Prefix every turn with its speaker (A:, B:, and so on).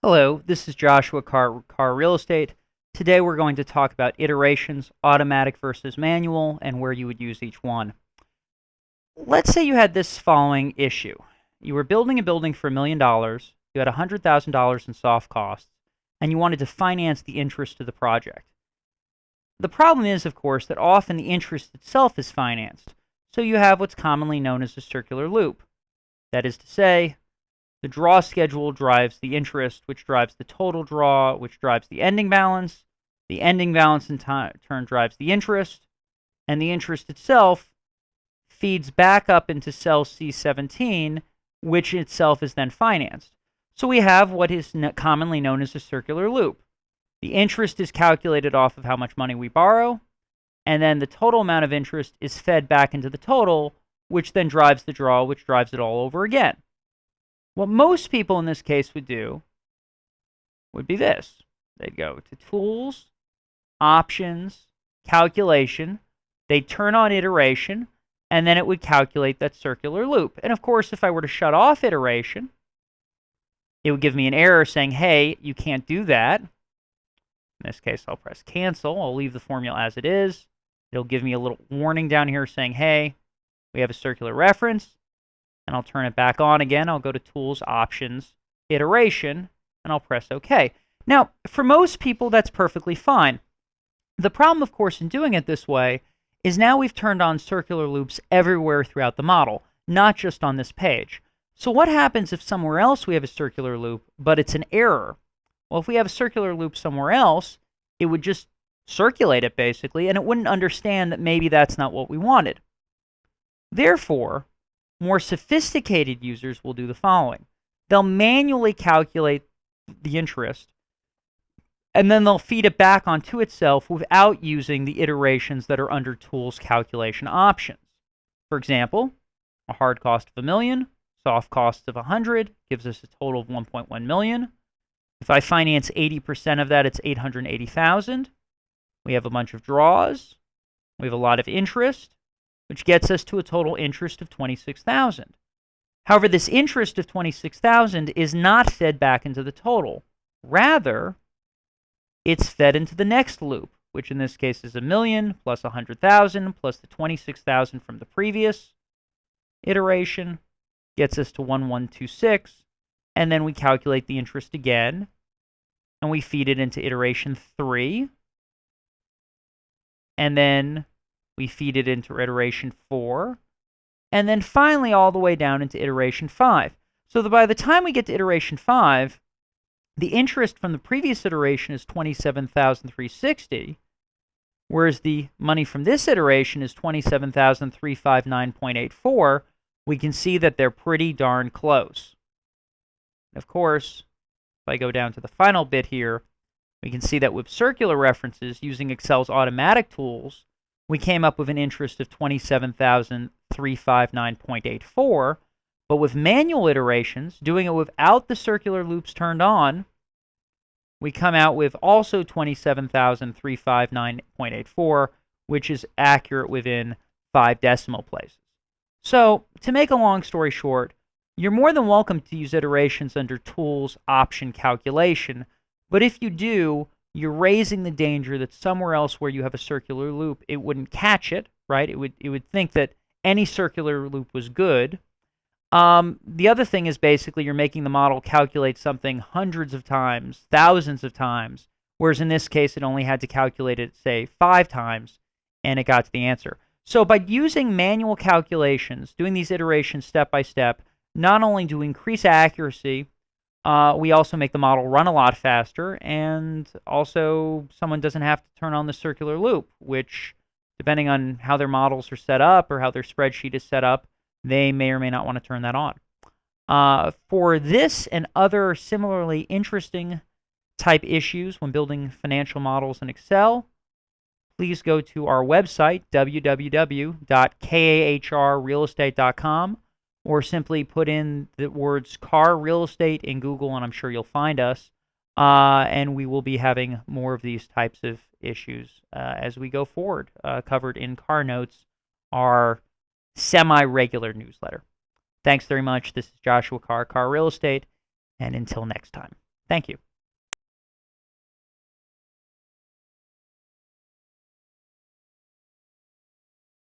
A: Hello, this is Joshua Car Real Estate. Today we're going to talk about iterations, automatic versus manual, and where you would use each one. Let's say you had this following issue. You were building a building for $1,000,000, you had $100,000 in soft costs, and you wanted to finance the interest of the project. The problem is, of course, that often the interest itself is financed, so you have what's commonly known as a circular loop. That is to say, the draw schedule drives the interest, which drives the total draw, which drives the ending balance. The ending balance in turn drives the interest, and the interest itself feeds back up into cell C17, which itself is then financed. So we have what is commonly known as a circular loop. The interest is calculated off of how much money we borrow, and then the total amount of interest is fed back into the total, which then drives the draw, which drives it all over again. What most people in this case would do would be this. They'd go to Tools, Options, Calculation. They'd turn on Iteration, and then it would calculate that circular loop. And of course, if I were to shut off Iteration, it would give me an error saying, hey, you can't do that. In this case, I'll press Cancel. I'll leave the formula as it is. It'll give me a little warning down here saying, hey, we have a circular reference. And I'll turn it back on again. I'll go to Tools, Options, Iteration, and I'll press OK. Now, for most people, that's perfectly fine. The problem, of course, in doing it this way is now we've turned on circular loops everywhere throughout the model, not just on this page. So what happens if somewhere else we have a circular loop, but it's an error? Well, if we have a circular loop somewhere else, it would just circulate it, basically, and it wouldn't understand that maybe that's not what we wanted. Therefore, more sophisticated users will do the following. They'll manually calculate the interest, and then they'll feed it back onto itself without using the iterations that are under Tools Calculation Options. For example, a hard cost of $1 million, soft cost of 100 gives us a total of 1.1 million. If I finance 80% of that, it's 880,000. We have a bunch of draws. We have a lot of interest, which gets us to a total interest of 26,000. However, this interest of 26,000 is not fed back into the total. Rather, it's fed into the next loop, which in this case is $1 million plus 100,000 plus the 26,000 from the previous iteration, gets us to 1126, and then we calculate the interest again, and we feed it into iteration 3, and then we feed it into iteration 4, and then finally all the way down into iteration 5. So that by the time we get to iteration 5, the interest from the previous iteration is 27,360, whereas the money from this iteration is 27,359.84. We can see that they're pretty darn close. Of course, if I go down to the final bit here, we can see that with circular references using Excel's automatic tools, we came up with an interest of 27,359.84, but with manual iterations, doing it without the circular loops turned on, we come out with also 27,359.84, which is accurate within 5 decimal places. So, to make a long story short, you're more than welcome to use iterations under Tools, Option, Calculation, but if you do, you're raising the danger that somewhere else where you have a circular loop, it wouldn't catch it, right? It would think that any circular loop was good. The other thing is basically you're making the model calculate something hundreds of times, thousands of times, whereas in this case it only had to calculate it, say, 5 times, and it got to the answer. So by using manual calculations, doing these iterations step by step, not only do we increase accuracy, we also make the model run a lot faster, and also someone doesn't have to turn on the circular loop, which, depending on how their models are set up or how their spreadsheet is set up, they may or may not want to turn that on. For this and other similarly interesting type issues when building financial models in Excel, please go to our website, www.kahrrealestate.com, or simply put in the words car real estate in Google, and I'm sure you'll find us. And we will be having more of these types of issues as we go forward, covered in Car Notes, our semi-regular newsletter. Thanks very much. This is Joshua Car Real Estate, and until next time. Thank you.